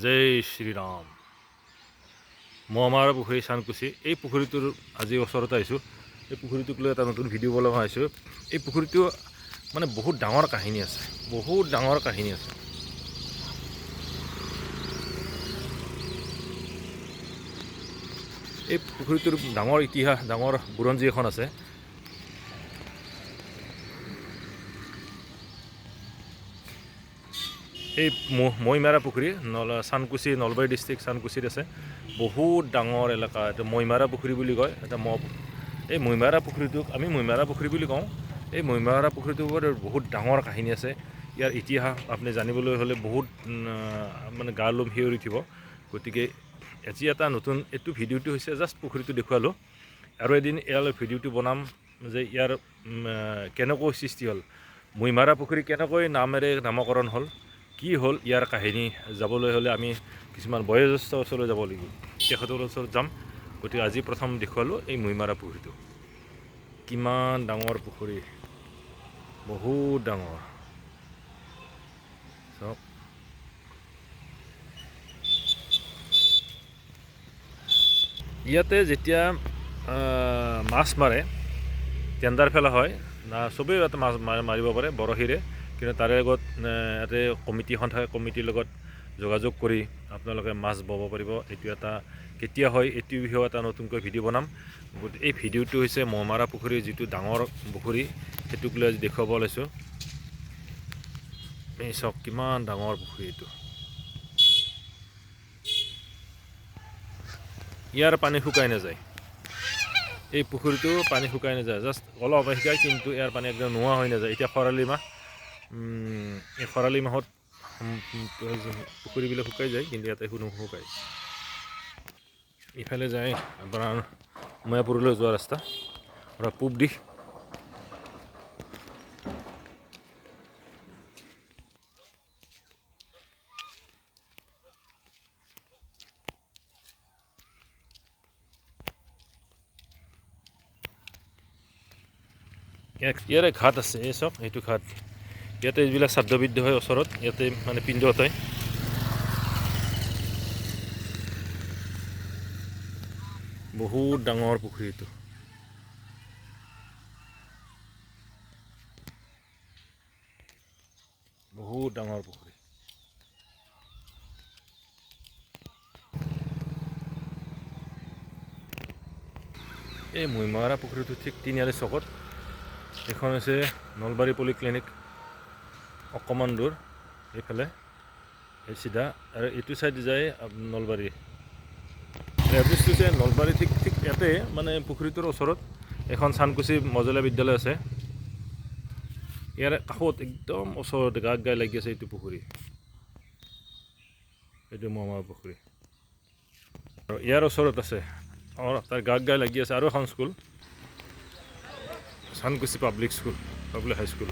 জয় শ্ৰীৰাম। মই আমাৰ পুখুৰী চানকুচি এই পুখুৰীটোৰ আজি ওচৰত আহিছোঁ। এই পুখুৰীটোক লৈ এটা নতুন ভিডিঅ' বনাব আহিছোঁ। এই পুখুৰীটো মানে বহুত ডাঙৰ কাহিনী আছে, বহুত ডাঙৰ কাহিনী আছে। এই পুখুৰীটোৰ ডাঙৰ ইতিহাস, ডাঙৰ বুৰঞ্জী এখন আছে। এই মৈমাৰা পুখুৰী চানকুচি নলবাৰী ডিষ্ট্ৰিক্ট চানকুচিত আছে। বহুত ডাঙৰ এলেকা, এইটো মৈমাৰা পুখুৰী বুলি কয়। এই মৈমাৰা পুখুৰীটোক আমি মৈমাৰা পুখুৰী বুলি কওঁ। এই মৈমাৰা পুখুৰীটোৰ বহুত ডাঙৰ কাহিনী আছে। ইয়াৰ ইতিহাস আপুনি জানিবলৈ হ'লে বহুত মানে গা লোম শিয়ৰি উঠিব। গতিকে আজি এটা নতুন এইটো ভিডিঅ'টো হৈছে জাষ্ট পুখুৰীটো দেখুৱালোঁ। আৰু এদিন ইয়ালৈ ভিডিঅ'টো বনাম যে ইয়াৰ কেনেকৈ সৃষ্টি হ'ল, মৈমাৰা পুখুৰী কেনেকৈ নামেৰে নামকৰণ হ'ল, কি হ'ল ইয়াৰ কাহিনী যাবলৈ হ'লে আমি কিছুমান বয়োজ্যেষ্ঠ ওচৰলৈ যাব লাগিব, তেখেতৰ ওচৰত যাম। গতিকে আজি প্ৰথম দেখুৱালোঁ এই মৈমাৰা পুখুৰীটো। কিমান ডাঙৰ পুখুৰী, বহুত ডাঙৰ। চাওক, ইয়াতে যেতিয়া মাছ মাৰে, টেণ্ডাৰ ফেলা হয় না, চবেই ইয়াতে মাছ মাৰিব পাৰে বৰশীৰে। কিন্তু তাৰে আগত ইয়াতে কমিটি এখন থাকে, কমিটিৰ লগত যোগাযোগ কৰি আপোনালোকে মাছ বাব পাৰিব। এইটো এটা কেতিয়া হয় এইটো বিষয়েও এটা নতুনকৈ ভিডিঅ' বনাম। গতিকে এই ভিডিঅ'টো হৈছে মৈমাৰা পুখুৰীৰ যিটো ডাঙৰ পুখুৰী, সেইটোক লৈ আজি দেখুৱাব ওলাইছোঁ। এই চাওক কিমান ডাঙৰ পুখুৰী এইটো। ইয়াৰ পানী শুকাই নাযায়, এই পুখুৰীটো পানী শুকাই নাযায়, জাষ্ট অলপ শুকায়, কিন্তু ইয়াৰ পানী একদম নোহোৱা হৈ নাযায়। এতিয়া খৰালি মাহ, এই খৰালি মাহত পুখুৰীবিলাক শুকাই যায়, কিন্তু ইয়াতে নুশুকায়। ইফালে যায় আপোনাৰ মায়াপুৰলৈ যোৱা ৰাস্তা, আৰু পূব দিশ। ইয়াৰে ঘাট আছে, এই চাওক এইটো ঘাট। ইয়াতে এইবিলাক শ্ৰাদ্ধবিদ্ধ হয় ওচৰত, ইয়াতে মানে পিণ্ড হয়। বহুত ডাঙৰ পুখুৰী এইটো। বহুত ডাঙৰ পুখুৰী। এই মৈমাৰা পুখুৰীটো ঠিক তিনিআলি চকত। এইখন হৈছে নলবাৰী পলিক্লিনিক, অকণমান দূৰ এইফালে এই চিধা, আৰু এইটো ছাইড যায় নলবাৰী। এড্ৰেছটো হৈছে নলবাৰী, ঠিক ইয়াতে মানে পুখুৰীটোৰ ওচৰত এখন চানকুচি মজলীয়া বিদ্যালয় আছে। ইয়াৰ কাষত একদম ওচৰতে গাই লাগি আছে এইটো পুখুৰী, এইটো মৈমাৰা পুখুৰী। আৰু ইয়াৰ ওচৰত আছে, তাৰ গাই লাগি আছে আৰু এখন স্কুল, চানকুচি পাব্লিক স্কুল, পাব্লিক হাই স্কুল।